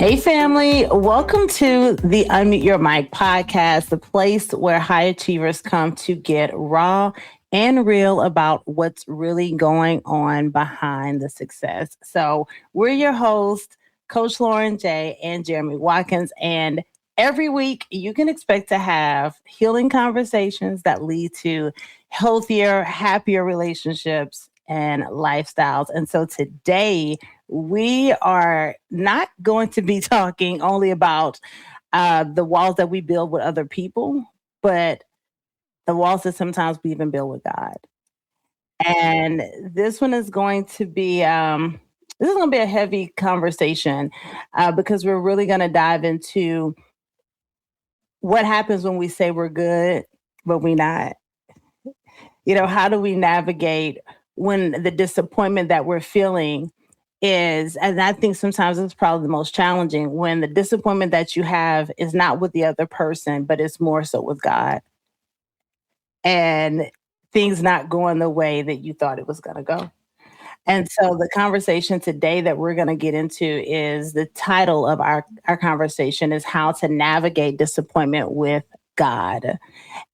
Hey, family. Welcome to the Unmute Your Mic podcast, the place where high achievers come to get raw and real about what's really going on behind the success. So we're your hosts, Coach Lauren J. and Jeremy Watkins. And every week you can expect to have healing conversations that lead to healthier, happier relationships and lifestyles. And so today, we are not going to be talking only about the walls that we build with other people, but the walls that sometimes we even build with God. And this one is going to be a heavy conversation because we're really going to dive into what happens when we say we're good, but we're not. You know, how do we navigate when the disappointment that we're feeling is, and I think sometimes it's probably the most challenging, when the disappointment that you have is not with the other person, but it's more so with God. And things not going the way that you thought it was going to go. And so the conversation today that we're going to get into is the title of our conversation is How to Navigate Disappointment with God.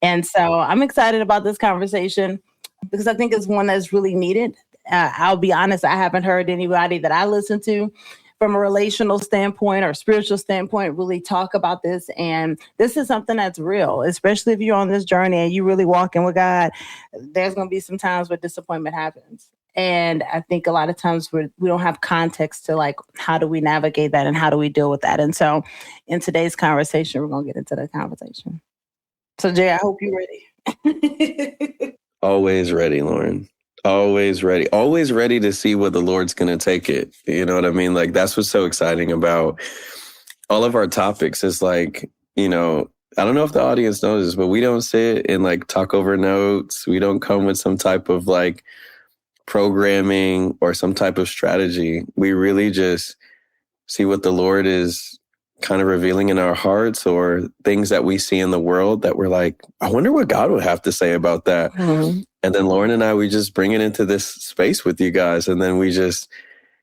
And so I'm excited about this conversation because I think it's one that's really needed. I'll be honest, I haven't heard anybody that I listen to from a relational standpoint or spiritual standpoint really talk about this. And this is something that's real, especially if you're on this journey and you really walking with God. There's going to be some times where disappointment happens. And I think a lot of times we don't have context to like, how do we navigate that and how do we deal with that? And so in today's conversation, we're going to get into that conversation. So Jay, I hope you're ready. Always ready, Lauren. Always ready. Always ready to see where the Lord's going to take it. You know what I mean? Like, that's what's so exciting about all of our topics is like, you know, I don't know if the audience knows this, but we don't sit and like talk over notes. We don't come with some type of like programming or some type of strategy. We really just see what the Lord is kind of revealing in our hearts or things that we see in the world that we're like, I wonder what God would have to say about that. Mm-hmm. And then Lauren and I, we just bring it into this space with you guys. And then we just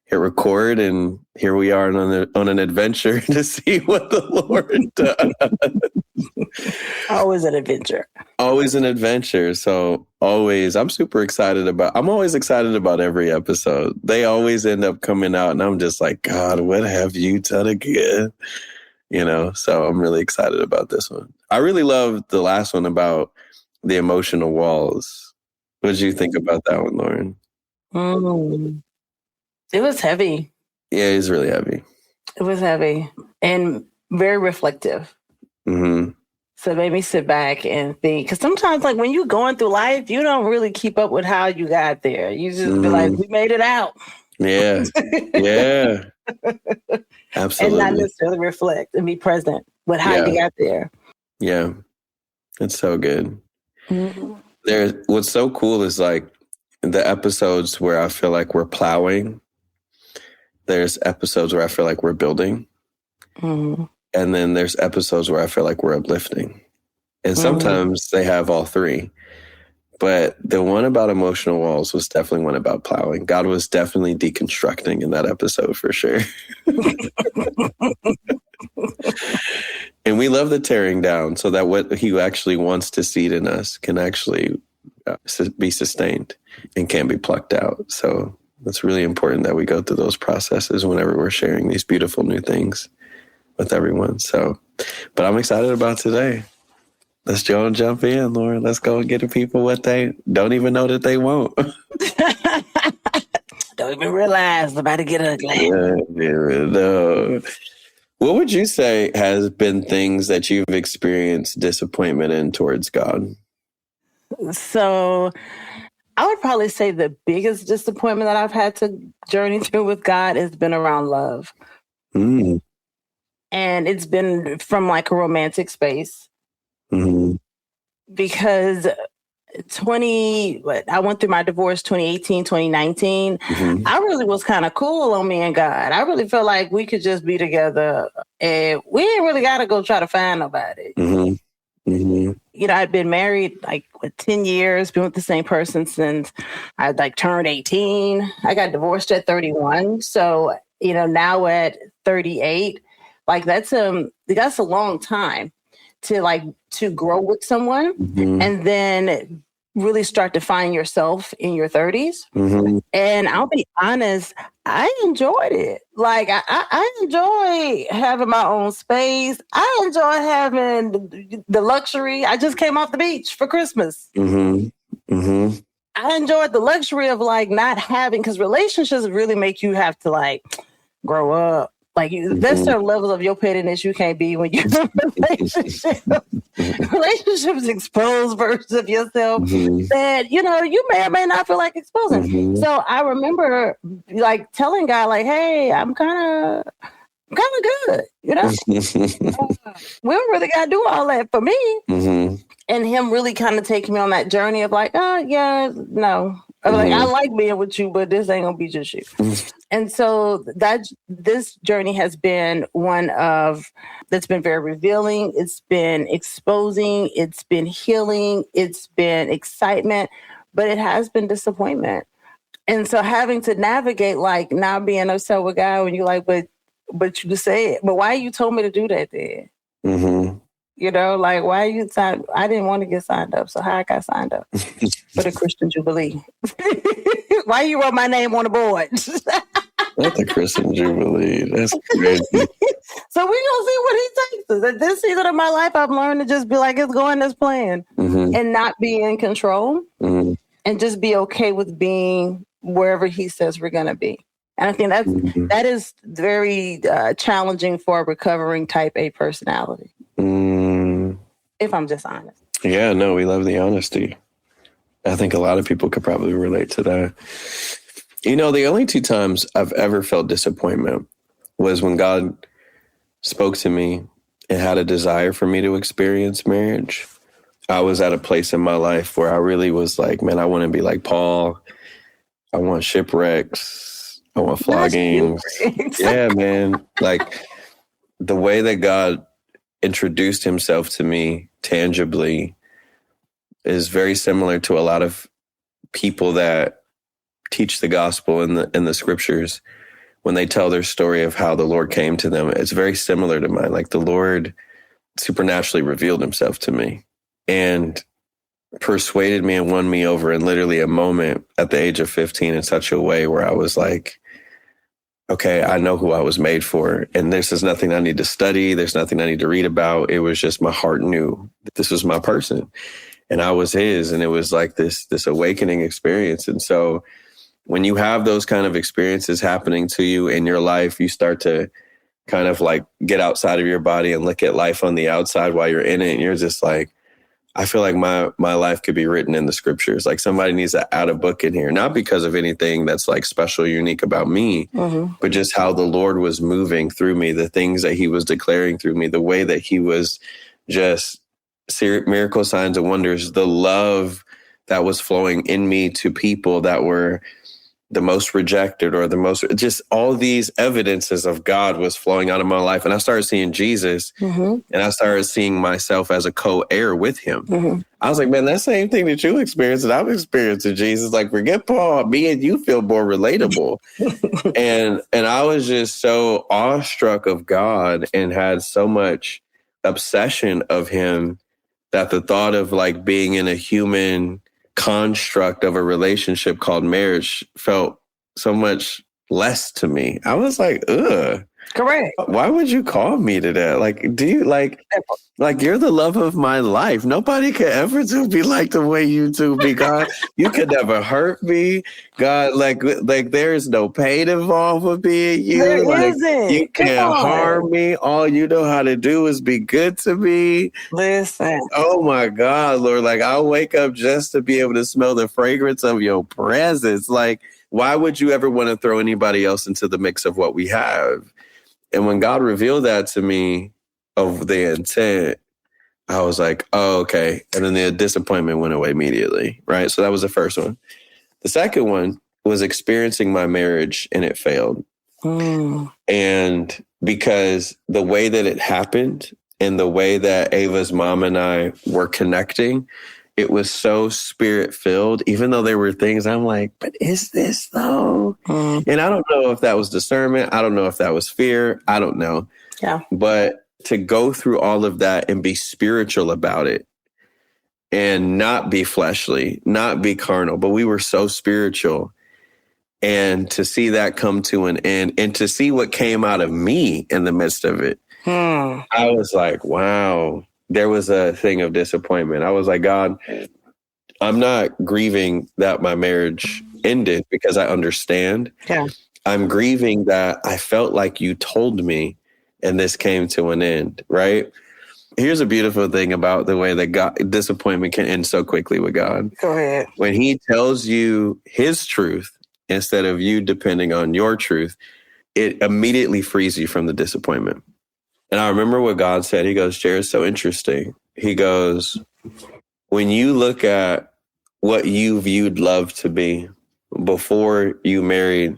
hit record and here we are on an adventure to see what the Lord does. Always an adventure. Always an adventure. So always, I'm always excited about every episode. They always end up coming out and I'm just like, God, what have you done again? You know, so I'm really excited about this one. I really love the last one about the emotional walls. What did you think about that one, Lauren? It was heavy. Yeah, it's really heavy. It was heavy and very reflective. Mm-hmm. So it made me sit back and think, because sometimes like when you're going through life, you don't really keep up with how you got there. You just be like, we made it out. Yeah. Yeah. Absolutely. And not necessarily reflect and be present with how you got there. Yeah. It's so good. Mm-hmm. What's so cool is like the episodes where I feel like we're plowing. There's episodes where I feel like we're building. Mm-hmm. And then there's episodes where I feel like we're uplifting. And sometimes they have all three. But the one about emotional walls was definitely one about plowing. God was definitely deconstructing in that episode for sure. And we love the tearing down so that what he actually wants to seed in us can actually be sustained and can be plucked out. So it's really important that we go through those processes whenever we're sharing these beautiful new things with everyone. So, but I'm excited about today. Let's go and jump in, Lauren. Let's go and get the people what they don't even know that they want. Don't even realize they're about to get ugly. No. What would you say has been things that you've experienced disappointment in towards God? So I would probably say the biggest disappointment that I've had to journey through with God has been around love. Mm. And it's been from like a romantic space. Mm-hmm. Because I went through my divorce 2018, 2019. Mm-hmm. I really was kind of cool on me and God. I really felt like we could just be together and we ain't really got to go try to find nobody. Mm-hmm. Mm-hmm. You know, I'd been married like 10 years, been with the same person since I like turned 18. I got divorced at 31. So, you know, now at 38, Like that's a long time to grow with someone and then really start to find yourself in your 30s. And I'll be honest, I enjoyed it. Like I enjoy having my own space. I enjoy having the luxury. I just came off the beach for Christmas. I enjoyed the luxury of like not having, because relationships really make you have to like grow up. Like there's certain levels of your pettiness you can't be when you're in a relationship. Relationships expose versions of yourself that, you know, you may or may not feel like exposing. So I remember like telling God like, hey, I'm kind of good, you know? We don't really got to do all that for me. And him really kind of taking me on that journey of like, oh, yeah, no. Like, I like being with you, but this ain't going to be just you. And so this journey has been one that's been very revealing. It's been exposing. It's been healing. It's been excitement, but it has been disappointment. And so having to navigate, like, not being upset with God when you're like, but you said, but why you told me to do that then? You know, like, why you signed? I didn't want to get signed up. So how I got signed up for the Christian Jubilee? Why you wrote my name on the board? Not the Christian Jubilee. That's crazy. So we gonna see what he takes us. At this season of my life, I've learned to just be like, it's going as planned and not be in control and just be okay with being wherever he says we're going to be. And I think that is very challenging for a recovering type A personality. If I'm just honest. Yeah, no, we love the honesty. I think a lot of people could probably relate to that. You know, the only 2 times I've ever felt disappointment was when God spoke to me and had a desire for me to experience marriage. I was at a place in my life where I really was like, man, I want to be like Paul. I want shipwrecks. I want floggings. Yeah, man. Like the way that God introduced himself to me tangibly is very similar to a lot of people that teach the gospel in the scriptures when they tell their story of how the Lord came to them. It's very similar to mine. Like the Lord supernaturally revealed himself to me and persuaded me and won me over in literally a moment at the age of 15 in such a way where I was like, okay, I know who I was made for. And this is nothing I need to study. There's nothing I need to read about. It was just my heart knew that this was my person and I was his. And it was like this awakening experience. And so when you have those kind of experiences happening to you in your life, you start to kind of like get outside of your body and look at life on the outside while you're in it. And you're just like, I feel like my life could be written in the scriptures. Like somebody needs to add a book in here, not because of anything that's like special, unique about me, but just how the Lord was moving through me, the things that he was declaring through me, the way that he was just miracle signs and wonders, the love that was flowing in me to people that were the most rejected or the most, just all these evidences of God was flowing out of my life. And I started seeing Jesus and I started seeing myself as a co-heir with him. I was like, man, that same thing that you experienced and I've experienced with Jesus, like forget Paul, me and you feel more relatable. and I was just so awestruck of God and had so much obsession of him that the thought of like being in a human construct of a relationship called marriage felt so much less to me. I was like, ugh. Correct. Why would you call me to that? Like, do you like you're the love of my life. Nobody could ever do me like the way you do me, God. You could never hurt me. God, like there is no pain involved with being you. There like, isn't. You can't harm me. All you know how to do is be good to me. Listen. Oh my God, Lord. Like I'll wake up just to be able to smell the fragrance of your presence. Like, why would you ever want to throw anybody else into the mix of what we have? And when God revealed that to me of the intent, I was like, oh, okay. And then the disappointment went away immediately, right? So that was the first one. The second one was experiencing my marriage and it failed. And because the way that it happened and the way that Ava's mom and I were connecting, it was so spirit filled, even though there were things I'm like, but is this though? And I don't know if that was discernment. I don't know if that was fear. I don't know. Yeah. But to go through all of that and be spiritual about it and not be fleshly, not be carnal, but we were so spiritual. And to see that come to an end and to see what came out of me in the midst of it, I was like, wow. There was a thing of disappointment. I was like, God, I'm not grieving that my marriage ended because I understand. Yeah. I'm grieving that I felt like you told me and this came to an end, right? Here's a beautiful thing about the way that God, disappointment can end so quickly with God. Go ahead. When he tells you his truth instead of you depending on your truth, it immediately frees you from the disappointment. And I remember what God said. He goes, Jared, so interesting. He goes, when you look at what you viewed love to be before you married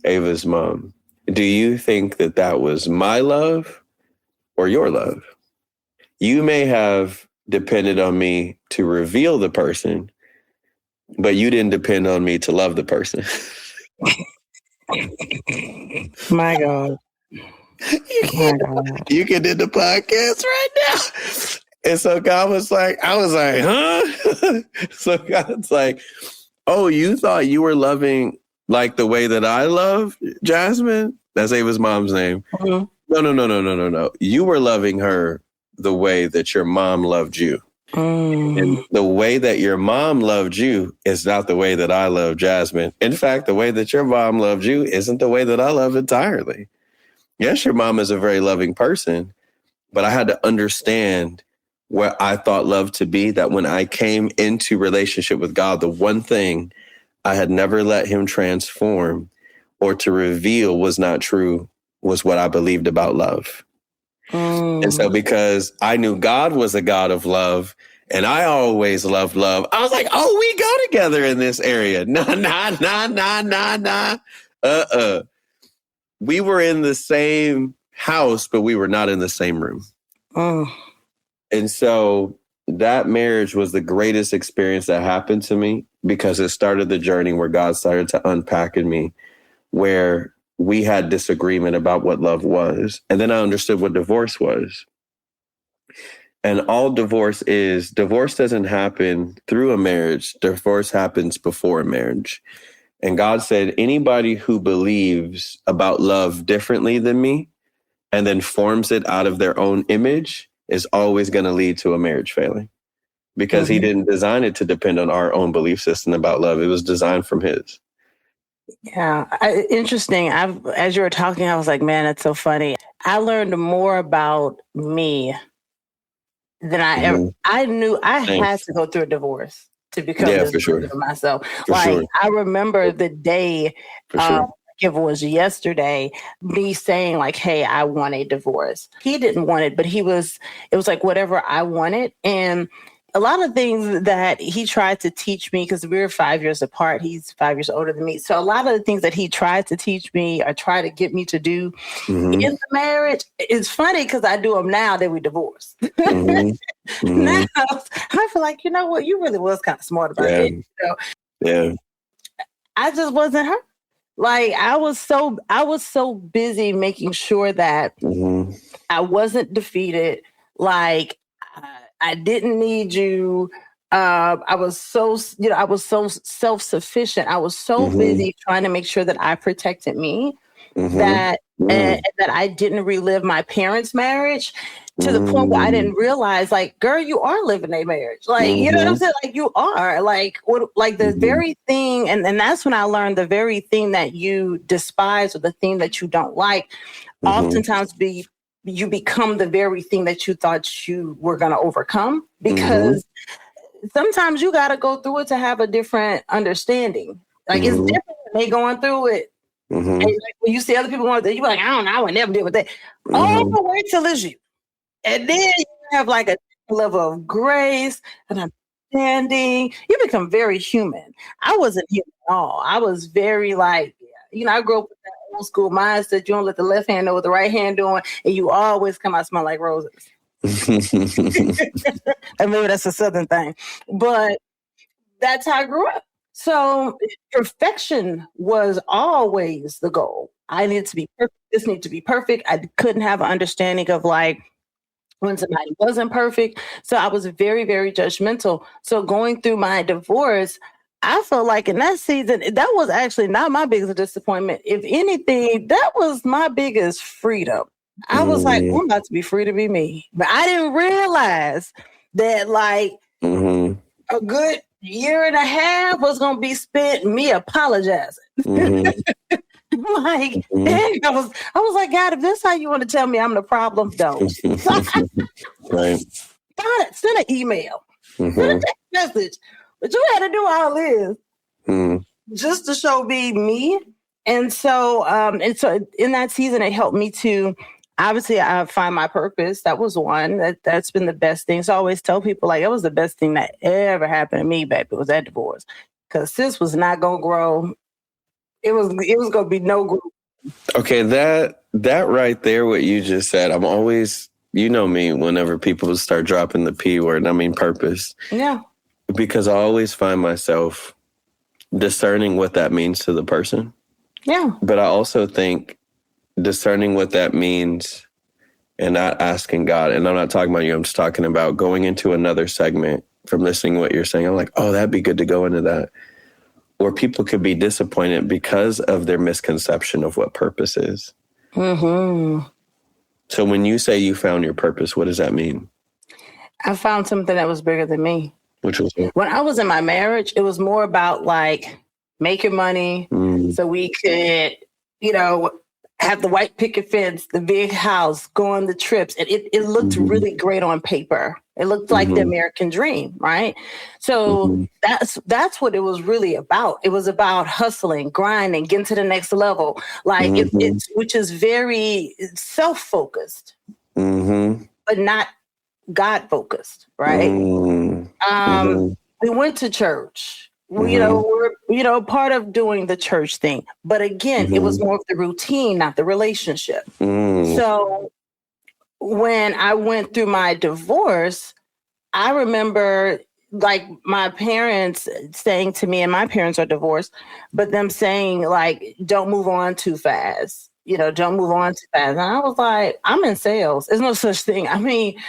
Ava's mom, do you think that that was my love or your love? You may have depended on me to reveal the person, but you didn't depend on me to love the person. My God. You can do the podcast right now. And so God was like, I was like, huh? So God's like, oh, you thought you were loving like the way that I love Jasmine? That's Ava's mom's name. Mm-hmm. No. You were loving her the way that your mom loved you. And the way that your mom loved you is not the way that I love Jasmine. In fact, the way that your mom loved you isn't the way that I love entirely. Yes, your mom is a very loving person, but I had to understand what I thought love to be, that when I came into relationship with God, the one thing I had never let him transform or to reveal was not true was what I believed about love. And so because I knew God was a God of love and I always loved love, I was like, oh, we go together in this area. Nah. We were in the same house, but we were not in the same room. And so that marriage was the greatest experience that happened to me because it started the journey where God started to unpack in me, where we had disagreement about what love was. And then I understood what divorce was. And all divorce doesn't happen through a marriage. Divorce happens before a marriage. And God said, anybody who believes about love differently than me and then forms it out of their own image is always going to lead to a marriage failing because he didn't design it to depend on our own belief system about love. It was designed from his. Yeah. Interesting. As you were talking, I was like, man, that's so funny. I learned more about me than I ever, I knew I had to go through a divorce to become this version of myself. I remember the day, it was yesterday, me saying like, hey, I want a divorce. He didn't want it, but it was like whatever I wanted. And a lot of things that he tried to teach me, because we were 5 years apart, he's 5 years older than me. So a lot of the things that he tried to teach me or try to get me to do in the marriage, it's funny because I do them now that we divorced. Now I feel like, you know what, you really was kind of smart about it. You know? I just wasn't her. Like I was so busy making sure that I wasn't defeated. Like I didn't need you. I was so self-sufficient. I was so busy trying to make sure that I protected me, that and that I didn't relive my parents' marriage to the point where I didn't realize, like, girl, you are living a marriage. Like, you know what I'm saying? Like you are like the very thing. And that's when I learned the very thing that you despise or the thing that you don't like, oftentimes you become the very thing that you thought you were going to overcome, because sometimes you got to go through it to have a different understanding. Like it's different when they going through it. And like, when you see other people going through it, you're like, I don't know, I would never deal with that. Oh, but wait till it's you. And then you have like a level of grace and understanding. You become very human. I wasn't human at all. I was very like, I grew up with that old school mindset. You don't let the left hand know what the right hand doing, and you always come out smelling like roses. And maybe that's a Southern thing, but that's how I grew up. So perfection was always the goal. I needed to be perfect. This needed to be perfect. I couldn't have an understanding of like when somebody wasn't perfect. So I was very, very judgmental. So going through my divorce, I felt like in that season, that was actually not my biggest disappointment. If anything, that was my biggest freedom. I was like, I'm about to be free to be me. But I didn't realize that like a good year and a half was going to be spent me apologizing. Like, dang, I was like, God, if this is how you want to tell me I'm the problem, don't. Right. Send an email, send a text message. But you had to do all this just to show me. And so in that season, it helped me to obviously I find my purpose. That was one that's been the best thing. So I always tell people like it was the best thing that ever happened to me, baby. It was that divorce because sis was not gonna grow. It was gonna be no growth. Okay, that right there, what you just said. I'm always, you know me, whenever people start dropping the P word, I mean purpose. Yeah. Because I always find myself discerning what that means to the person. Yeah. But I also think discerning what that means and not asking God, and I'm not talking about you, I'm just talking about going into another segment from listening to what you're saying. I'm like, oh, that'd be good to go into that. Or people could be disappointed because of their misconception of what purpose is. So when you say you found your purpose, what does that mean? I found something that was bigger than me. Which was what? When I was in my marriage, it was more about like making money so we could, have the white picket fence, the big house, go on the trips. And it looked really great on paper. It looked like the American dream, right? So that's what it was really about. It was about hustling, grinding, getting to the next level. Like it's which is very self-focused, but not God-focused, right? We went to church. We're part of doing the church thing. But again, it was more of the routine, not the relationship. So when I went through my divorce, I remember like my parents saying to me, and my parents are divorced, but them saying like, don't move on too fast. Don't move on too fast. And I was like, I'm in sales. There's no such thing. I mean,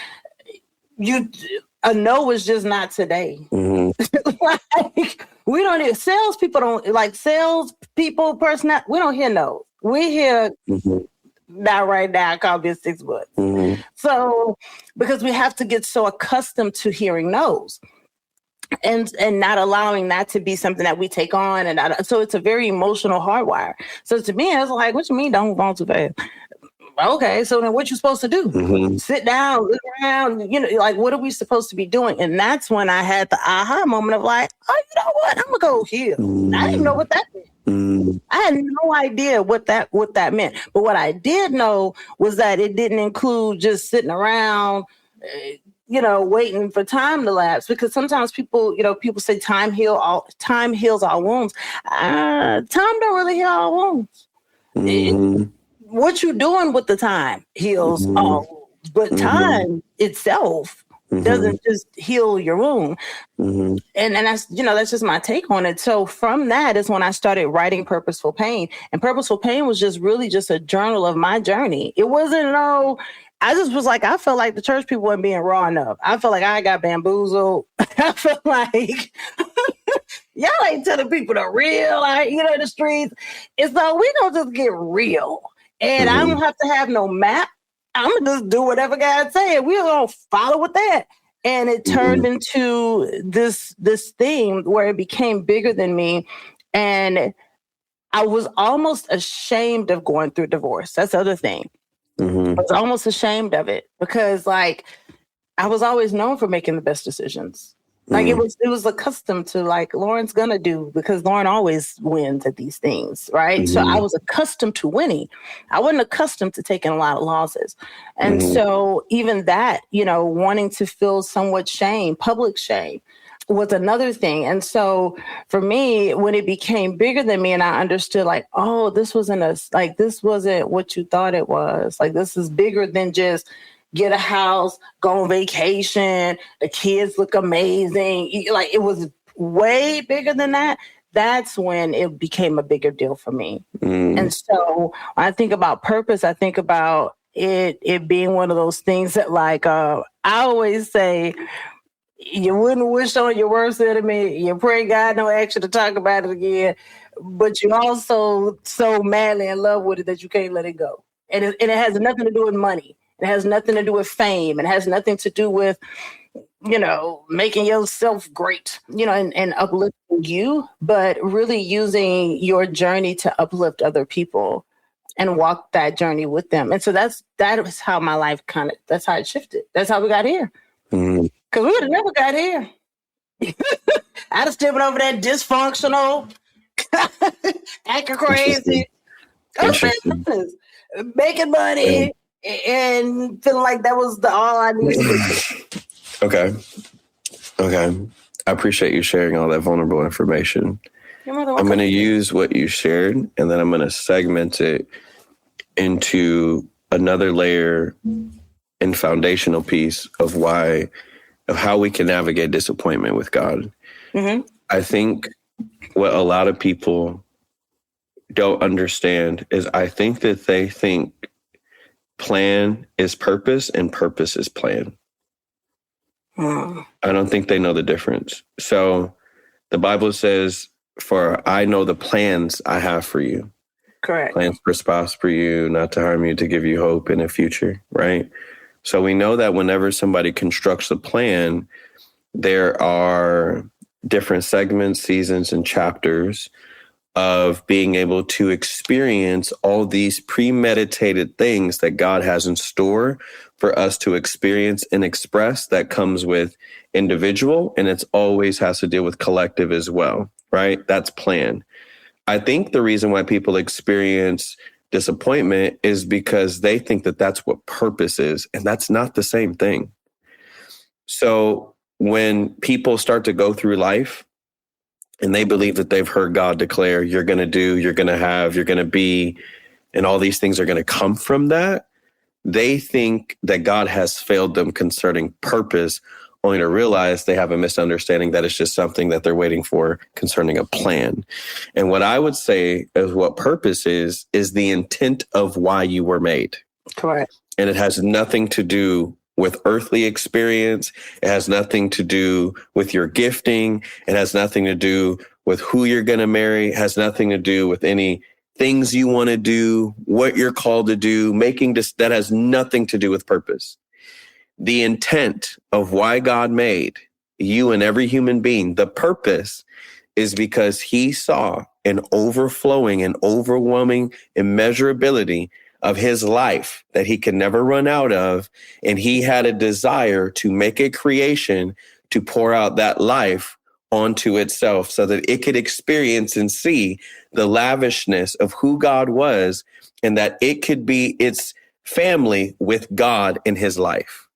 a no is just not today. Like, we don't hear salespeople person. We don't hear no. We hear not right now. Call me 6 months. So because we have to get so accustomed to hearing no's, and not allowing that to be something that we take on, so it's a very emotional hardwire. So to me, I was like, "What you mean? Don't move on too fast?" Okay, so then what you supposed to do? Sit down, look around, like what are we supposed to be doing? And that's when I had the aha moment of like, oh, you know what? I'm gonna go here. I didn't know what that meant. I had no idea what that meant. But what I did know was that it didn't include just sitting around, waiting for time to lapse. Because sometimes people say time heals all wounds. Time don't really heal all wounds. What you doing with the time heals all, but time itself doesn't just heal your wound. And that's, that's just my take on it. So from that is when I started writing Purposeful Pain. And Purposeful Pain was just really just a journal of my journey. It wasn't I just was like, I felt like the church people weren't being raw enough. I felt like I got bamboozled. I felt like y'all ain't telling people the real, the streets. And so we don't just get real. And I don't have to have no map. I'm going to just do whatever God said. We're going to follow with that. And it turned into this thing where it became bigger than me. And I was almost ashamed of going through divorce. That's the other thing. I was almost ashamed of it because like I was always known for making the best decisions. Like it was accustomed to like Lauren's gonna do because Lauren always wins at these things, right? So I was accustomed to winning. I wasn't accustomed to taking a lot of losses. And so even that, wanting to feel somewhat shame, public shame was another thing. And so for me, when it became bigger than me and I understood like, oh, this wasn't what you thought it was. Like this is bigger than just get a house, go on vacation, the kids look amazing. Like it was way bigger than that. That's when it became a bigger deal for me. And so when I think about purpose, I think about it being one of those things that like I always say, you wouldn't wish on your worst enemy. You pray God don't ask you to talk about it again, but you also so madly in love with it that you can't let it go. And it has nothing to do with money. It has nothing to do with fame. It has nothing to do with, making yourself great, and uplifting you, but really using your journey to uplift other people and walk that journey with them. And so that was how my life that's how it shifted. That's how we got here. Because we would have never got here. I'd have still been over there dysfunctional, acting crazy. I'm being honest. Making money and feeling like that was all I needed to do. Okay. I appreciate you sharing all that vulnerable information. I'm going to use what you shared, and then I'm going to segment it into another layer and foundational piece of how we can navigate disappointment with God. Mm-hmm. I think what a lot of people don't understand is I think that they think plan is purpose and purpose is plan. I don't think they know the difference. So the Bible says, for I know the plans I have for you. Correct. Plans to prosper you, not to harm you, to give you hope in a future, right? So we know that whenever somebody constructs a plan, there are different segments, seasons, and chapters of being able to experience all these premeditated things that God has in store for us to experience and express. That comes with individual, and it's always has to deal with collective as well, right? That's plan. I think the reason why people experience disappointment is because they think that that's what purpose is, and that's not the same thing. So when people start to go through life and they believe that they've heard God declare, you're going to do, you're going to have, you're going to be, and all these things are going to come from that, they think that God has failed them concerning purpose, only to realize they have a misunderstanding that it's just something that they're waiting for concerning a plan. And what I would say is what purpose is the intent of why you were made. Correct. And it has nothing to do with earthly experience. It has nothing to do with your gifting. It has nothing to do with who you're going to marry. It has nothing to do with any things you want to do, what you're called to do, that has nothing to do with purpose. The intent of why God made you and every human being, the purpose is because he saw an overflowing and overwhelming immeasurability of his life that he could never run out of. And he had a desire to make a creation to pour out that life onto itself so that it could experience and see the lavishness of who God was, and that it could be its family with God in his life.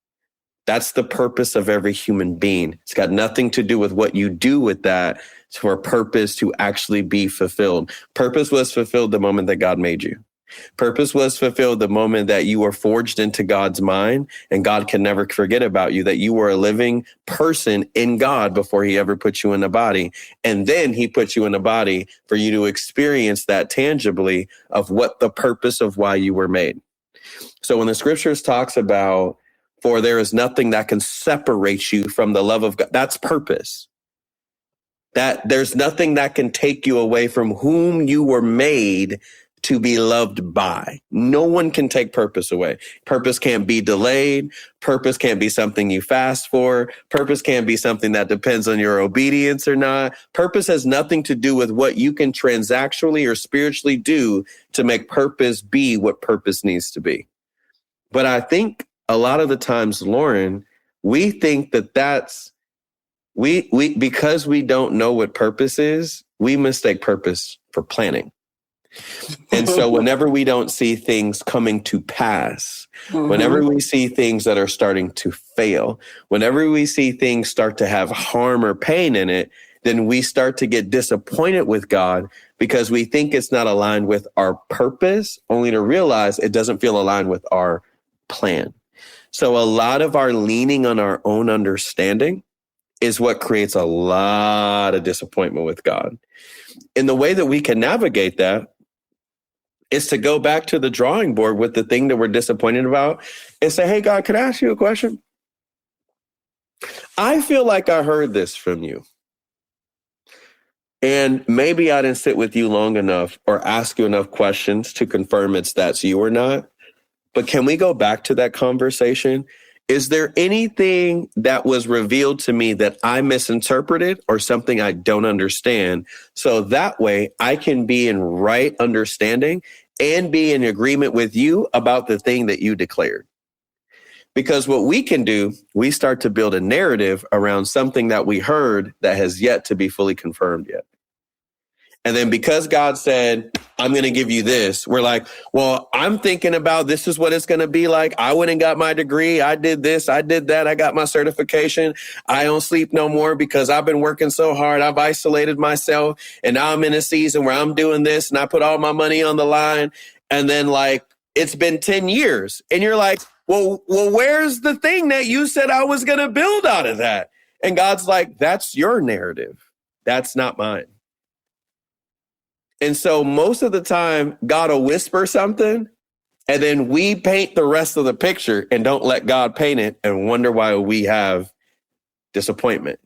That's the purpose of every human being. It's got nothing to do with what you do with that. It's for a purpose to actually be fulfilled. Purpose was fulfilled the moment that God made you. Purpose was fulfilled the moment that you were forged into God's mind, and God can never forget about you, that you were a living person in God before he ever put you in a body. And then he put you in a body for you to experience that tangibly of what the purpose of why you were made. So when the scriptures talks about, for there is nothing that can separate you from the love of God, that's purpose. That there's nothing that can take you away from whom you were made to be loved by. No one can take purpose away. Purpose can't be delayed. Purpose can't be something you fast for. Purpose can't be something that depends on your obedience or not. Purpose has nothing to do with what you can transactionally or spiritually do to make purpose be what purpose needs to be. But I think a lot of the times, Lauren, we think that because we don't know what purpose is, we mistake purpose for planning. And so whenever we don't see things coming to pass, whenever we see things that are starting to fail, whenever we see things start to have harm or pain in it, then we start to get disappointed with God because we think it's not aligned with our purpose, only to realize it doesn't feel aligned with our plan. So a lot of our leaning on our own understanding is what creates a lot of disappointment with God. And the way that we can navigate that is to go back to the drawing board with the thing that we're disappointed about and say, hey, God, can I ask you a question? I feel like I heard this from you. And maybe I didn't sit with you long enough or ask you enough questions to confirm that's you or not. But can we go back to that conversation? Is there anything that was revealed to me that I misinterpreted or something I don't understand? So that way I can be in right understanding and be in agreement with you about the thing that you declared. Because what we can do, we start to build a narrative around something that we heard that has yet to be fully confirmed yet. And then because God said, I'm going to give you this, we're like, well, I'm thinking about this is what it's going to be like. I went and got my degree. I did this. I did that. I got my certification. I don't sleep no more because I've been working so hard. I've isolated myself. And now I'm in a season where I'm doing this and I put all my money on the line. And then like, it's been 10 years. And you're like, well, where's the thing that you said I was going to build out of that? And God's like, that's your narrative. That's not mine. And so most of the time, God will whisper something, and then we paint the rest of the picture and don't let God paint it and wonder why we have disappointment.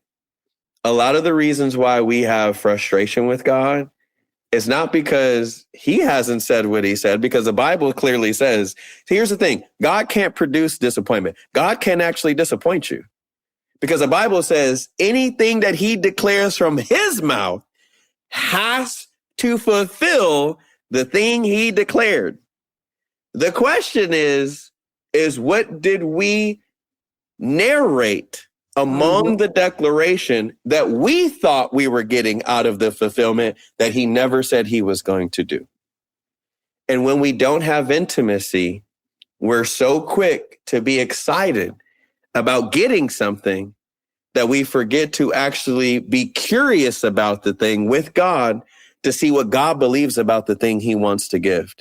A lot of the reasons why we have frustration with God is not because he hasn't said what he said, because the Bible clearly says, here's the thing, God can't produce disappointment. God can actually disappoint you because the Bible says anything that he declares from his mouth has to fulfill the thing he declared. The question is what did we narrate among the declaration that we thought we were getting out of the fulfillment that he never said he was going to do? And when we don't have intimacy, we're so quick to be excited about getting something that we forget to actually be curious about the thing with God to see what God believes about the thing he wants to give.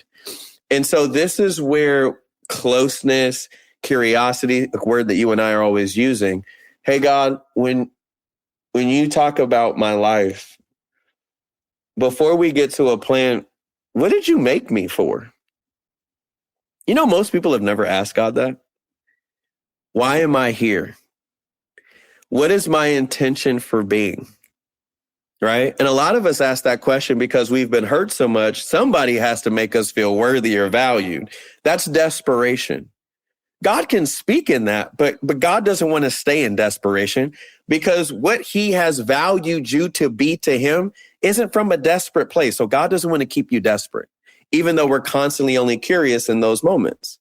And so this is where closeness, curiosity, a word that you and I are always using. Hey, God, when you talk about my life, before we get to a plan, what did you make me for? You know, most people have never asked God that. Why am I here? What is my intention for being? Right? And a lot of us ask that question because we've been hurt so much. Somebody has to make us feel worthy or valued. That's desperation. God can speak in that, but God doesn't want to stay in desperation because what he has valued you to be to him isn't from a desperate place. So God doesn't want to keep you desperate, even though we're constantly only curious in those moments.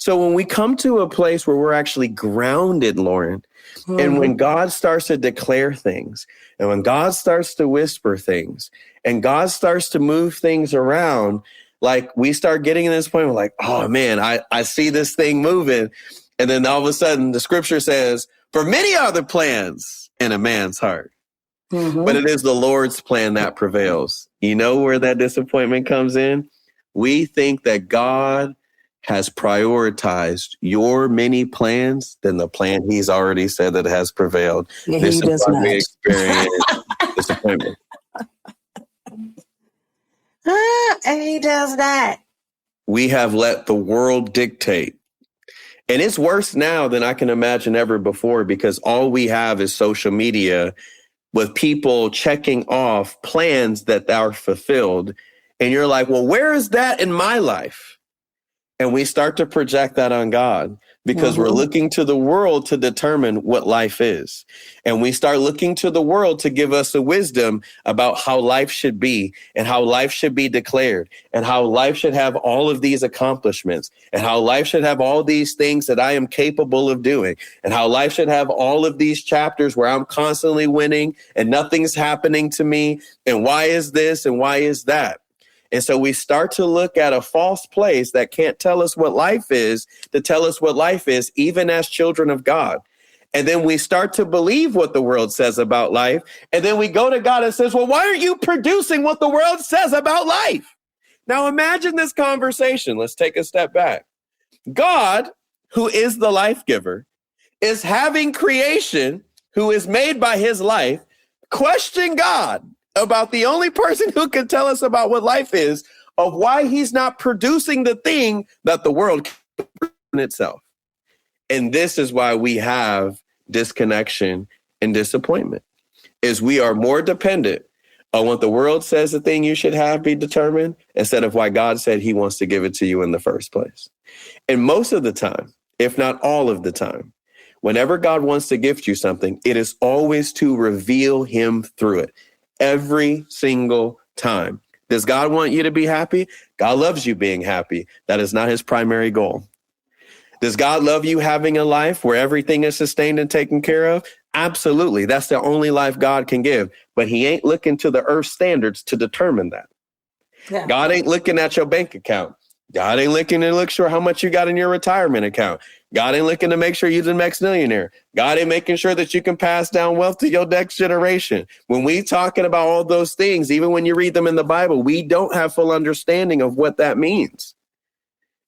So when we come to a place where we're actually grounded, Lauren, and when God starts to declare things, and when God starts to whisper things, and God starts to move things around, like we start getting to this point, we're like, oh man, I see this thing moving. And then all of a sudden the scripture says, for many are the plans in a man's heart, but it is the Lord's plan that prevails. You know where that disappointment comes in? We think that God has prioritized your many plans than the plan he's already said that has prevailed. Yeah, this he is does why not. we experience disappointment. And he does that. We have let the world dictate. And it's worse now than I can imagine ever before because all we have is social media with people checking off plans that are fulfilled. And you're like, well, where is that in my life? And we start to project that on God because we're looking to the world to determine what life is. And we start looking to the world to give us the wisdom about how life should be and how life should be declared and how life should have all of these accomplishments and how life should have all these things that I am capable of doing and how life should have all of these chapters where I'm constantly winning and nothing's happening to me. And why is this and why is that? And so we start to look at a false place that can't tell us what life is to tell us what life is, even as children of God. And then we start to believe what the world says about life. And then we go to God and says, well, why aren't you producing what the world says about life? Now imagine this conversation. Let's take a step back. God who is the life giver, is having creation, who is made by his life, question God about the only person who can tell us about what life is, of why he's not producing the thing that the world can in itself. And this is why we have disconnection and disappointment, is we are more dependent on what the world says the thing you should have be determined, instead of why God said he wants to give it to you in the first place. And most of the time, if not all of the time, whenever God wants to gift you something, it is always to reveal him through it. Every single time. Does God want you to be happy? God loves you being happy. That is not his primary goal. Does God love you having a life where everything is sustained and taken care of? Absolutely. That's the only life God can give. But he ain't looking to the earth standards to determine that. Yeah. God ain't looking at your bank account. God ain't looking to look sure how much you got in your retirement account. God ain't looking to make sure you're the next millionaire. God ain't making sure that you can pass down wealth to your next generation. When we talking about all those things, even when you read them in the Bible, we don't have full understanding of what that means.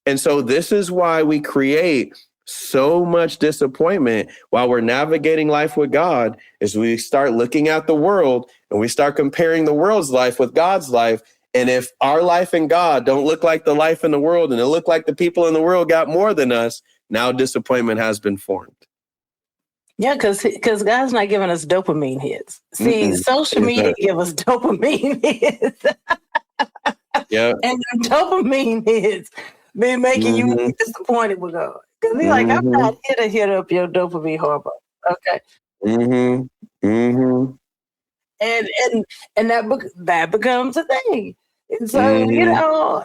And so this is why we create so much disappointment while we're navigating life with God, is we start looking at the world and we start comparing the world's life with God's life. And if our life and God don't look like the life in the world, and it look like the people in the world got more than us, now disappointment has been formed. Yeah, because God's not giving us dopamine hits. See, social media give us dopamine hits. Yeah. And the dopamine hits be making you disappointed with God. Because he's like, I'm not here to hit up your dopamine hormone. Okay. And that becomes a thing. And so,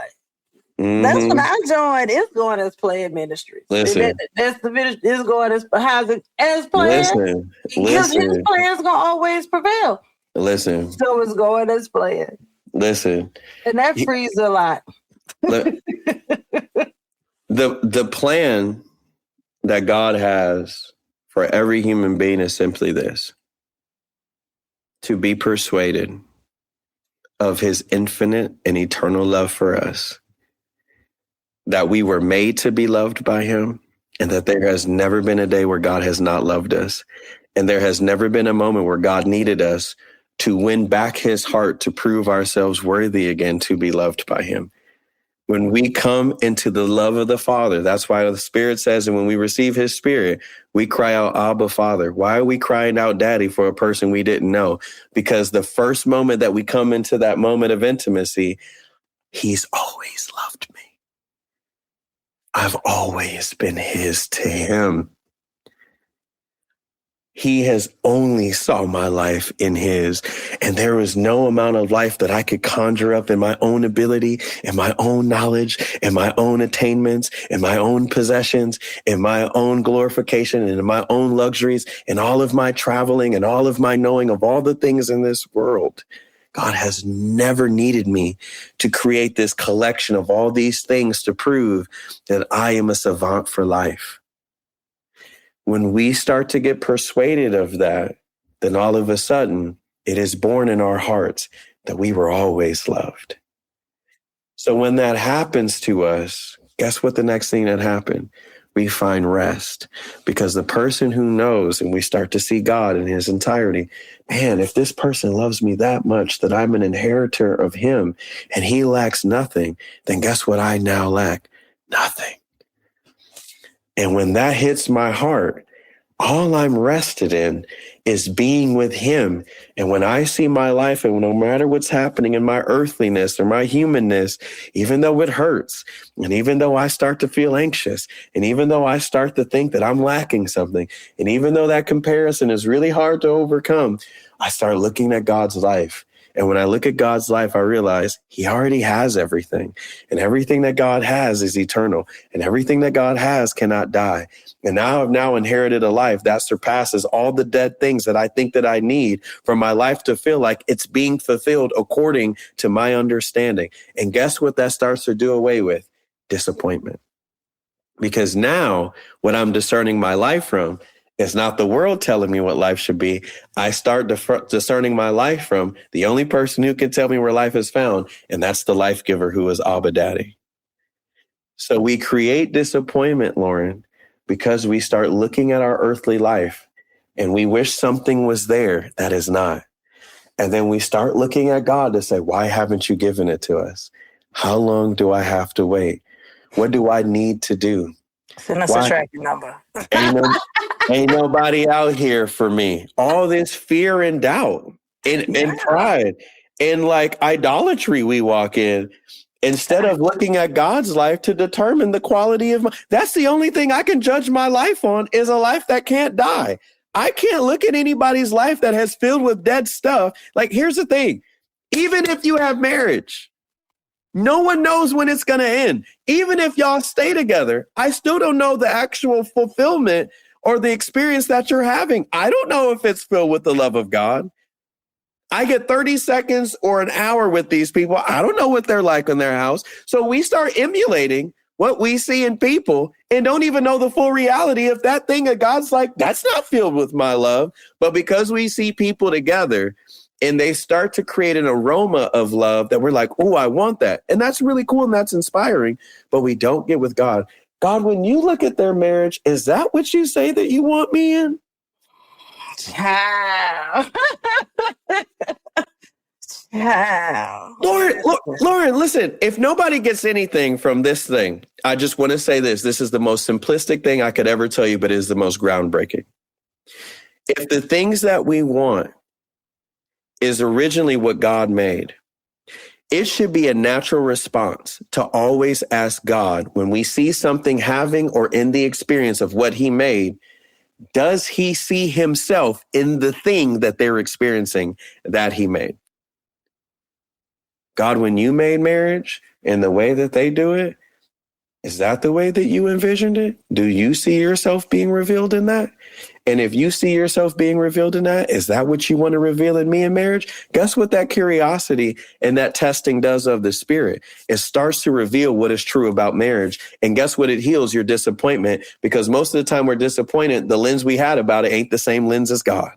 that's when I joined. It's going as planned ministries. Listen. That's the ministry. It's going as planned. Because his plan's going to always prevail. Listen. So it's going as planned. Listen. And that frees a lot. The plan that God has for every human being is simply this: to be persuaded of his infinite and eternal love for us, that we were made to be loved by him, and that there has never been a day where God has not loved us. And there has never been a moment where God needed us to win back his heart to prove ourselves worthy again to be loved by him. When we come into the love of the Father, that's why the Spirit says, and when we receive his Spirit, we cry out, Abba, Father. Why are we crying out Daddy for a person we didn't know? Because the first moment that we come into that moment of intimacy, he's always loved me. I've always been his to him. He has only saw my life in his, and there was no amount of life that I could conjure up in my own ability, in my own knowledge, in my own attainments, in my own possessions, in my own glorification, and in my own luxuries, and all of my traveling and all of my knowing of all the things in this world. God has never needed me to create this collection of all these things to prove that I am a savant for life. When we start to get persuaded of that, then all of a sudden it is born in our hearts that we were always loved. So when that happens to us, guess what the next thing that happened? We find rest, because the person who knows, and we start to see God in his entirety, man, if this person loves me that much that I'm an inheritor of him and he lacks nothing, then guess what I now lack? Nothing. And when that hits my heart, all I'm rested in is being with him. And when I see my life, and no matter what's happening in my earthliness or my humanness, even though it hurts, and even though I start to feel anxious, and even though I start to think that I'm lacking something, and even though that comparison is really hard to overcome, I start looking at God's life. And when I look at God's life, I realize he already has everything. And everything that God has is eternal. And everything that God has cannot die. And now I've now inherited a life that surpasses all the dead things that I think that I need for my life to feel like it's being fulfilled according to my understanding. And guess what that starts to do away with? Disappointment. Because now what I'm discerning my life from is not the world telling me what life should be. I start discerning my life from the only person who can tell me where life is found, and that's the life giver, who is Abba Daddy. So we create disappointment, Lauren, Because we start looking at our earthly life and we wish something was there that is not. And then we start looking at God to say, why haven't you given it to us? How long do I have to wait? What do I need to do? Send us a tracking number. Ain't nobody out here for me. All this fear and doubt and pride and like idolatry we walk in. Instead of looking at God's life to determine the quality of that's the only thing I can judge my life on is a life that can't die. I can't look at anybody's life that has filled with dead stuff. Like, here's the thing. Even if you have marriage, no one knows when it's going to end. Even if y'all stay together, I still don't know the actual fulfillment or the experience that you're having. I don't know if it's filled with the love of God. I get 30 seconds or an hour with these people. I don't know what they're like in their house. So we start emulating what we see in people and don't even know the full reality of that thing that God's like, that's not filled with my love. But because we see people together and they start to create an aroma of love that we're like, oh, I want that. And that's really cool and that's inspiring, but we don't get with God. God, when you look at their marriage, is that what you say that you want me in? Child. Lauren, listen, if nobody gets anything from this thing, I just want to say this. This is the most simplistic thing I could ever tell you, but it is the most groundbreaking. If the things that we want is originally what God made, it should be a natural response to always ask God when we see something having or in the experience of what he made, does he see himself in the thing that they're experiencing that he made? God, when you made marriage and the way that they do it, is that the way that you envisioned it? Do you see yourself being revealed in that? And if you see yourself being revealed in that, is that what you want to reveal in me in marriage? Guess what that curiosity and that testing does of the spirit? It starts to reveal what is true about marriage. And guess what? It heals your disappointment, because most of the time we're disappointed. The lens we had about it ain't the same lens as God.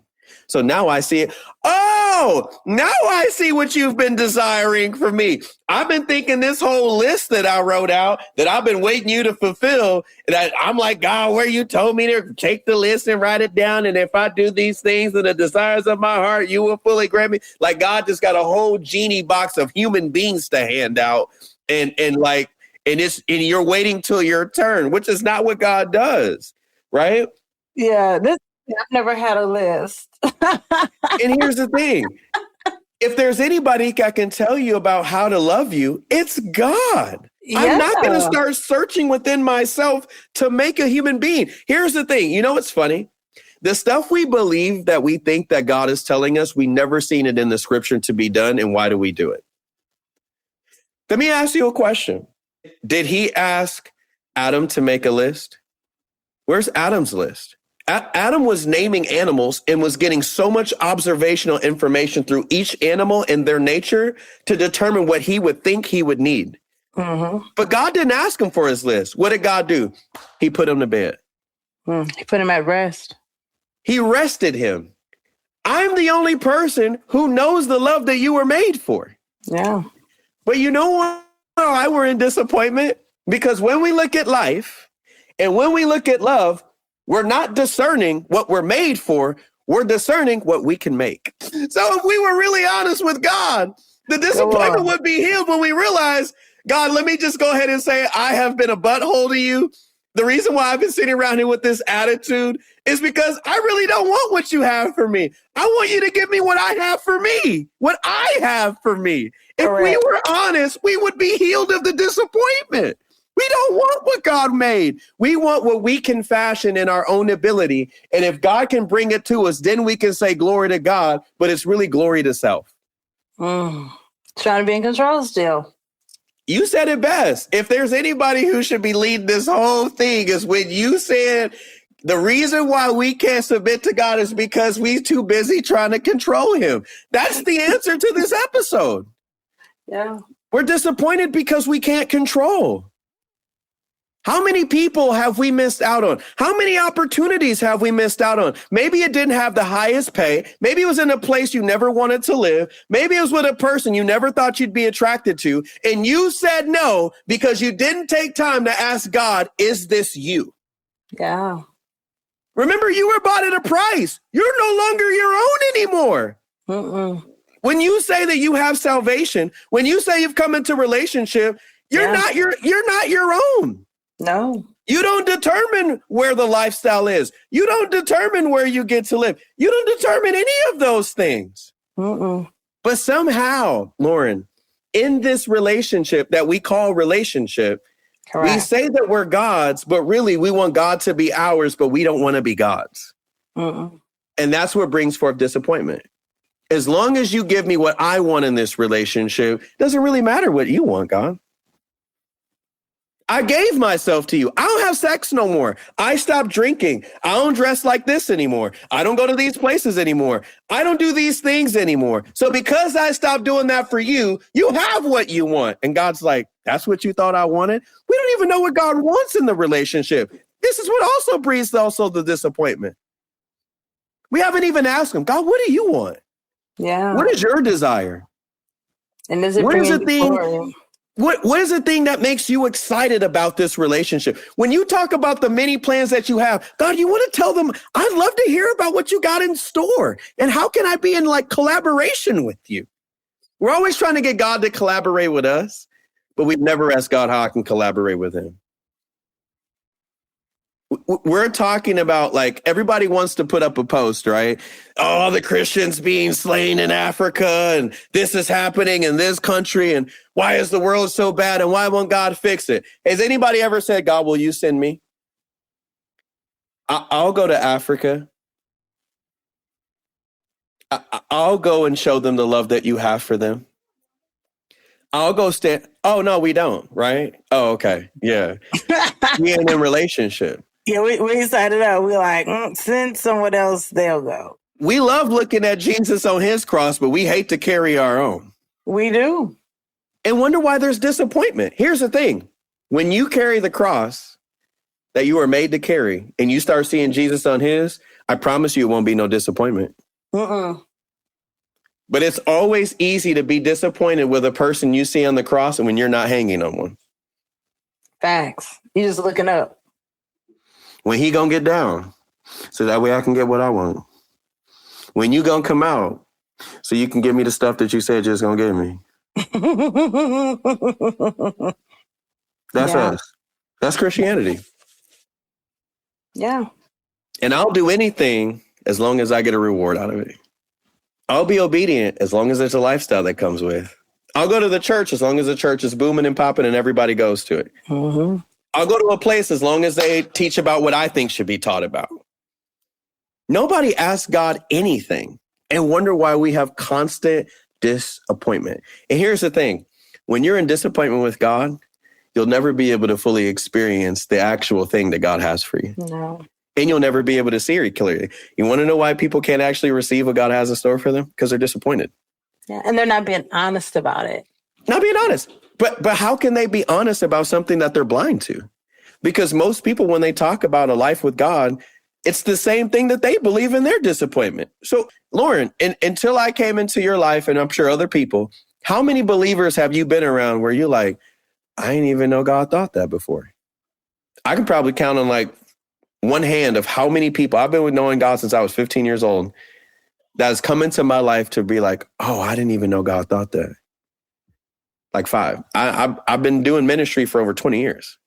So now I see it. Oh, now I see what you've been desiring for me. I've been thinking this whole list that I wrote out that I've been waiting you to fulfill. That I'm like, God, where you told me to take the list and write it down. And if I do these things and the desires of my heart, you will fully grant me. Like, God just got a whole genie box of human beings to hand out. And you're waiting till your turn, which is not what God does. Right. Yeah. I've never had a list. And here's the thing. If there's anybody that can tell you about how to love you, it's God. Yeah. I'm not going to start searching within myself to make a human being. Here's the thing. You know what's funny? The stuff we believe that we think that God is telling us, we never seen it in the scripture to be done. And why do we do it? Let me ask you a question. Did he ask Adam to make a list? Where's Adam's list? Adam was naming animals and was getting so much observational information through each animal and their nature to determine what he would think he would need. Mm-hmm. But God didn't ask him for his list. What did God do? He put him to bed. He put him at rest. He rested him. I'm the only person who knows the love that you were made for. Yeah. But you know why we're in disappointment? Because when we look at life and when we look at love, we're not discerning what we're made for. We're discerning what we can make. So if we were really honest with God, the disappointment would be healed when we realize, God, let me just go ahead and say, I have been a butthole to you. The reason why I've been sitting around here with this attitude is because I really don't want what you have for me. I want you to give me what I have for me, what I have for me. If we were honest, we would be healed of the disappointment. We don't want what God made. We want what we can fashion in our own ability. And if God can bring it to us, then we can say glory to God, but it's really glory to self. Trying to be in control still. You said it best. If there's anybody who should be leading this whole thing, is when you said the reason why we can't submit to God is because we're too busy trying to control him. That's the answer to this episode. Yeah. We're disappointed because we can't control. How many people have we missed out on? How many opportunities have we missed out on? Maybe it didn't have the highest pay. Maybe it was in a place you never wanted to live. Maybe it was with a person you never thought you'd be attracted to. And you said no because you didn't take time to ask God, is this you? Yeah. Remember, you were bought at a price. You're no longer your own anymore. Mm-mm. When you say that you have salvation, when you say you've come into relationship, you're not your own. No. You don't determine where the lifestyle is. You don't determine where you get to live. You don't determine any of those things. Mm-mm. But somehow, Lauren, in this relationship that we call relationship, Correct. we say that we're God's, but really we want God to be ours, but we don't want to be God's. Mm-mm. And that's what brings forth disappointment. As long as you give me what I want in this relationship, it doesn't really matter what you want, God. I gave myself to you. I don't have sex no more. I stopped drinking. I don't dress like this anymore. I don't go to these places anymore. I don't do these things anymore. So because I stopped doing that for you, you have what you want. And God's like, that's what you thought I wanted? We don't even know what God wants in the relationship. This is what also breeds the disappointment. We haven't even asked him, God, what do you want? Yeah. What is your desire? And does it What bring is the you thing? glory? What is the thing that makes you excited about this relationship? When you talk about the many plans that you have, God, you want to tell them, I'd love to hear about what you got in store. And how can I be in like collaboration with you? We're always trying to get God to collaborate with us, but we've never asked God how I can collaborate with him. We're talking about like everybody wants to put up a post, right? Oh, the Christians being slain in Africa and this is happening in this country. And why is the world so bad? And why won't God fix it? Has anybody ever said, God, will you send me? I'll go to Africa. I'll go and show them the love that you have for them. I'll go stand. Oh, no, we don't. Right. Oh, okay. Yeah. We ain't in relationship. Yeah, we set it up. We're like, send someone else, they'll go. We love looking at Jesus on his cross, but we hate to carry our own. We do. And wonder why there's disappointment. Here's the thing. When you carry the cross that you are made to carry and you start seeing Jesus on his, I promise you it won't be no disappointment. Mm-mm. But it's always easy to be disappointed with a person you see on the cross and when you're not hanging on one. Facts. You just looking up. When he gonna get down, so that way I can get what I want. When you gonna come out, so you can give me the stuff that you said you're just gonna give me. That's us. That's Christianity. Yeah. And I'll do anything as long as I get a reward out of it. I'll be obedient as long as there's a lifestyle that comes with. I'll go to the church as long as the church is booming and popping and everybody goes to it. Mm-hmm. I'll go to a place as long as they teach about what I think should be taught about. Nobody asks God anything and wonder why we have constant disappointment. And here's the thing. When you're in disappointment with God, you'll never be able to fully experience the actual thing that God has for you. No. And you'll never be able to see it clearly. You want to know why people can't actually receive what God has in store for them? Because they're disappointed. Yeah, and they're not being honest about it. Not being honest. But how can they be honest about something that they're blind to? Because most people, when they talk about a life with God, it's the same thing that they believe in their disappointment. So, Lauren, until I came into your life, and I'm sure other people, how many believers have you been around where you're like, I didn't even know God thought that before? I can probably count on like one hand of how many people I've been with knowing God since I was 15 years old that has come into my life to be like, oh, I didn't even know God thought that. Like 5. I've been doing ministry for over 20 years.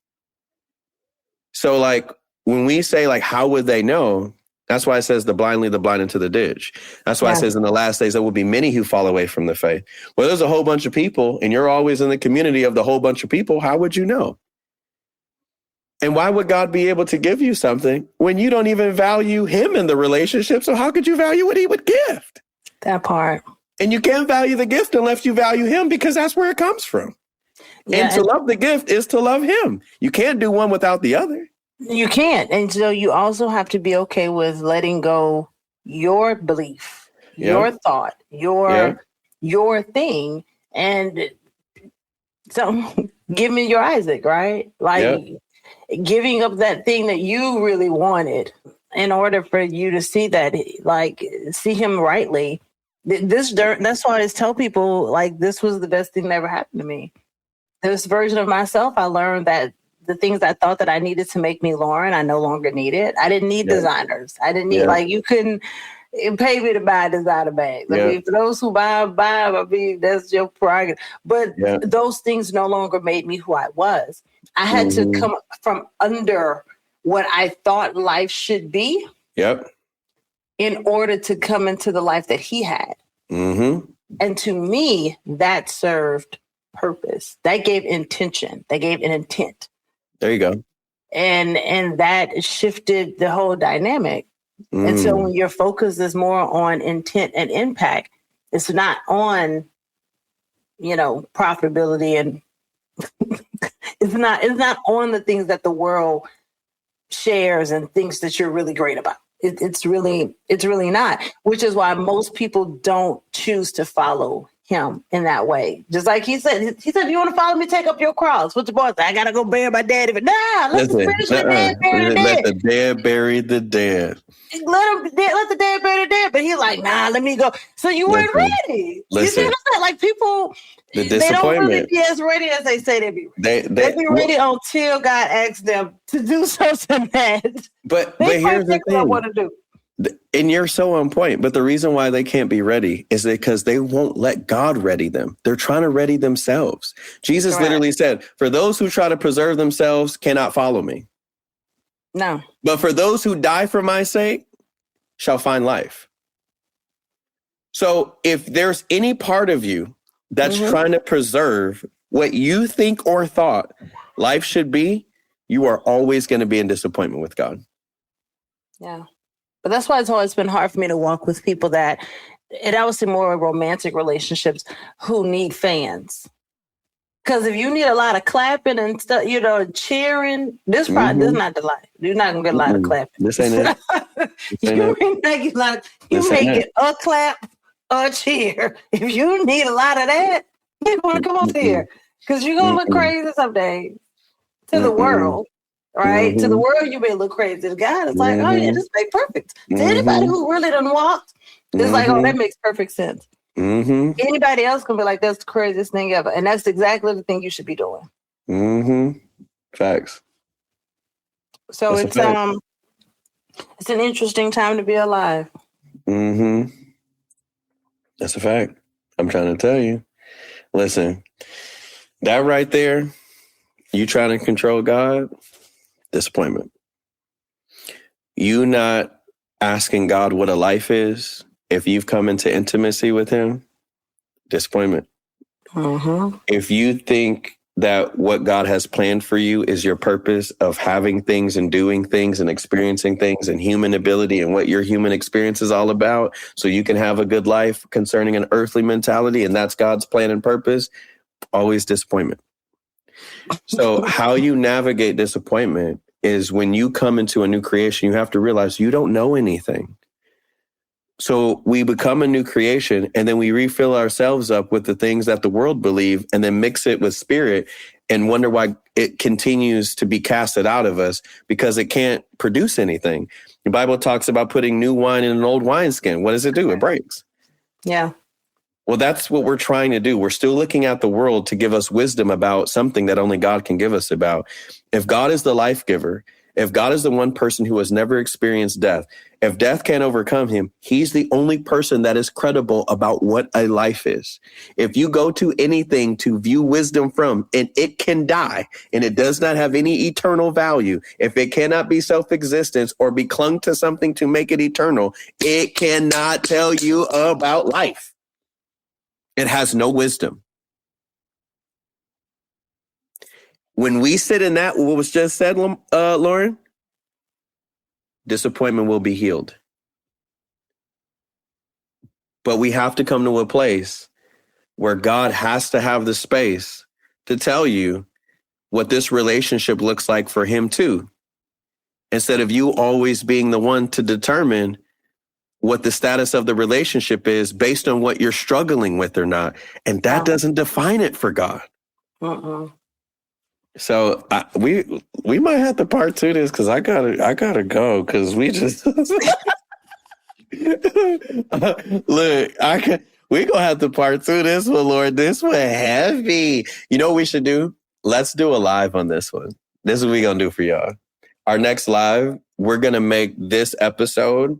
So like when we say like, how would they know? That's why it says the blind lead the blind into the ditch. That's why it says in the last days, there will be many who fall away from the faith. Well, there's a whole bunch of people and you're always in the community of the whole bunch of people. How would you know? And why would God be able to give you something when you don't even value him in the relationship? So how could you value what he would gift? That part. And you can't value the gift unless you value him because that's where it comes from. Yeah, and to love the gift is to love him. You can't do one without the other. You can't. And so you also have to be okay with letting go your belief, your thought, your thing. And so give me your Isaac, right? Like giving up that thing that you really wanted in order for you to see that, like, see him rightly. That's why I always tell people, like, this was the best thing that ever happened to me. This version of myself, I learned that the things I thought that I needed to make me Lauren, I no longer needed. I didn't need designers. I didn't need, like, you couldn't pay me to buy a designer bag. I mean, for those who buy, I mean, that's your prerogative. But those things no longer made me who I was. I had to come from under what I thought life should be. In order to come into the life that he had. And to me, that served purpose. That gave intention. That gave an intent. There you go. And that shifted the whole dynamic. And so when your focus is more on intent and impact, it's not on, profitability, and it's not on the things that the world shares and thinks that you're really great about. It's really not, which is why most people don't choose to follow him in that way. Just like he said, if you want to follow me, take up your cross. What's the boss? I got to go bury my daddy. But let's finish the dead, bury the dead. Let the dead bury the dead. Let the dead bury the dead. But he's like, let me go. So you weren't ready. You see what I'm saying? Like, people, they don't really be as ready as they say they be ready. They be ready until God asks them to do something that but here's the thing. Want to do. And you're so on point. But the reason why they can't be ready is because they won't let God ready them. They're trying to ready themselves. Jesus literally said, for those who try to preserve themselves cannot follow me. No. But for those who die for my sake shall find life. So if there's any part of you that's trying to preserve what you think or thought life should be, you are always going to be in disappointment with God. Yeah. But that's why it's always been hard for me to walk with people that, and I would say more romantic relationships, who need fans. Because if you need a lot of clapping and stuff, cheering, this is not the life. You're not going to get a lot of clapping. This ain't it. You may get a clap, a cheer. If you need a lot of that, you're going to come up here. Because you're going to look crazy someday to the world. Right? To the world, you may look crazy. To God, it's like, oh yeah, this makes perfect. To anybody who really done walked, it's like, oh, that makes perfect sense. Anybody else can be like, that's the craziest thing ever. And that's exactly the thing you should be doing. Facts. So it's an interesting time to be alive. That's a fact. I'm trying to tell you. Listen, that right there, you trying to control God, disappointment. You not asking God what a life is, if you've come into intimacy with him, disappointment. If you think that what God has planned for you is your purpose of having things and doing things and experiencing things and human ability and what your human experience is all about, so you can have a good life concerning an earthly mentality, and that's God's plan and purpose, always disappointment. So how you navigate disappointment is when you come into a new creation, you have to realize you don't know anything. So we become a new creation, and then we refill ourselves up with the things that the world believe, and then mix it with spirit and wonder why it continues to be casted out of us, because it can't produce anything. The Bible talks about putting new wine in an old wineskin. What does it do? It breaks. Yeah. Well, that's what we're trying to do. We're still looking at the world to give us wisdom about something that only God can give us about. If God is the life giver, if God is the one person who has never experienced death, if death can't overcome him, he's the only person that is credible about what a life is. If you go to anything to view wisdom from, and it can die, and it does not have any eternal value, if it cannot be self-existence or be clung to something to make it eternal, it cannot tell you about life. It has no wisdom. When we sit in that, what was just said, Lauren, disappointment will be healed. But we have to come to a place where God has to have the space to tell you what this relationship looks like for him too. Instead of you always being the one to determine what the status of the relationship is based on what you're struggling with or not. And that doesn't define it for God. So we might have to part two this, because I gotta go, because we just look. We gonna have to part two this one, Lord. This one heavy. You know what we should do? Let's do a live on this one. This is what we're going to do for y'all. Our next live, we're going to make this episode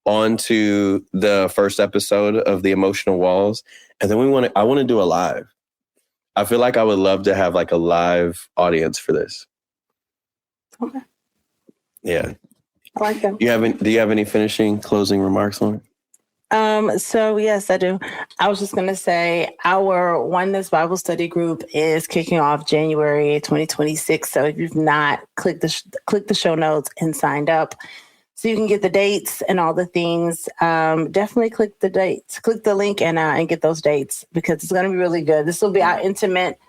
onto the first episode of the Emotional Walls. And then I want to do a live. I feel like I would love to have like a live audience for this. Okay. Yeah. I like that. Do you have any finishing closing remarks on it? So yes, I do. I was just going to say our Oneness Bible Study group is kicking off January 2026. So if you've not click the show notes and signed up so you can get the dates and all the things, definitely click the dates, click the link and get those dates because it's going to be really good. This will be our intimate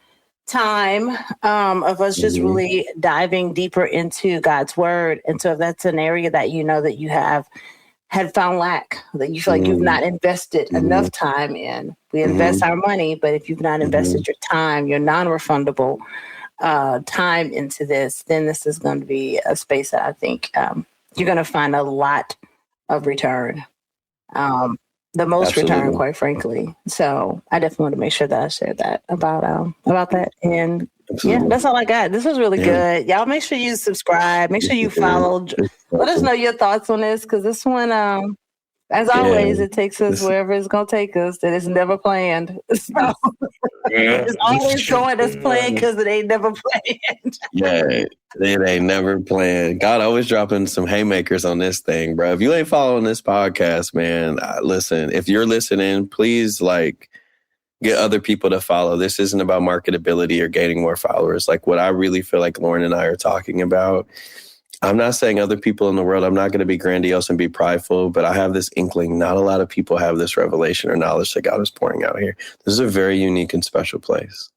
time of us just really diving deeper into God's word. And so if that's an area that you know that you had found lack, that you feel like you've not invested enough time in. We invest our money, but if you've not invested your time, your non-refundable time into this, then this is going to be a space that I think you're going to find a lot of return. The most Absolutely. return, quite frankly. So I definitely want to make sure that I shared that about that. And yeah, that's all I got. This was really good. Y'all make sure you subscribe. Make sure you follow. Let us know your thoughts on this because this one, as always, it takes us wherever it's going to take us. That is never planned. So it's always going as planned because it ain't never planned. Yeah, it ain't never planned. God always dropping some haymakers on this thing, bro. If you ain't following this podcast, man, listen. If you're listening, please get other people to follow. This isn't about marketability or gaining more followers. Like what I really feel like Lauren and I are talking about. I'm not saying other people in the world, I'm not going to be grandiose and be prideful, but I have this inkling. Not a lot of people have this revelation or knowledge that God is pouring out here. This is a very unique and special place.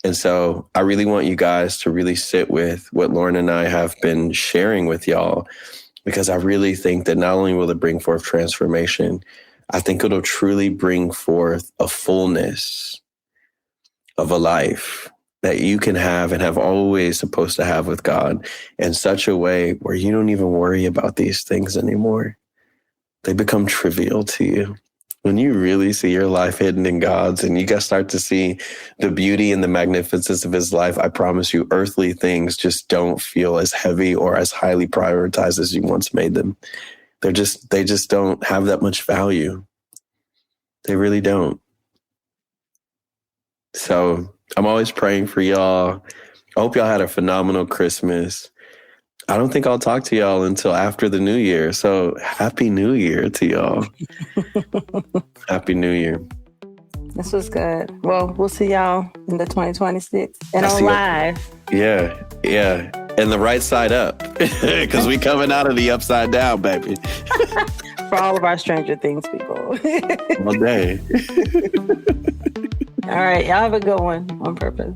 And so I really want you guys to really sit with what Lauren and I have been sharing with y'all, because I really think that not only will it bring forth transformation, I think it'll truly bring forth a fullness of a life that you can have and have always supposed to have with God in such a way where you don't even worry about these things anymore. They become trivial to you. When you really see your life hidden in God's and you guys start to see the beauty and the magnificence of his life, I promise you, earthly things just don't feel as heavy or as highly prioritized as you once made them. They just don't have that much value. They really don't. So I'm always praying for y'all. I hope y'all had a phenomenal Christmas. I don't think I'll talk to y'all until after the new year. So happy new year to y'all. Happy new year. This was good. Well, we'll see y'all in the 2026 and on live. Yeah. And the right side up because we coming out of the upside down, baby. For all of our Stranger Things people. All day. All right. Y'all have a good one on purpose.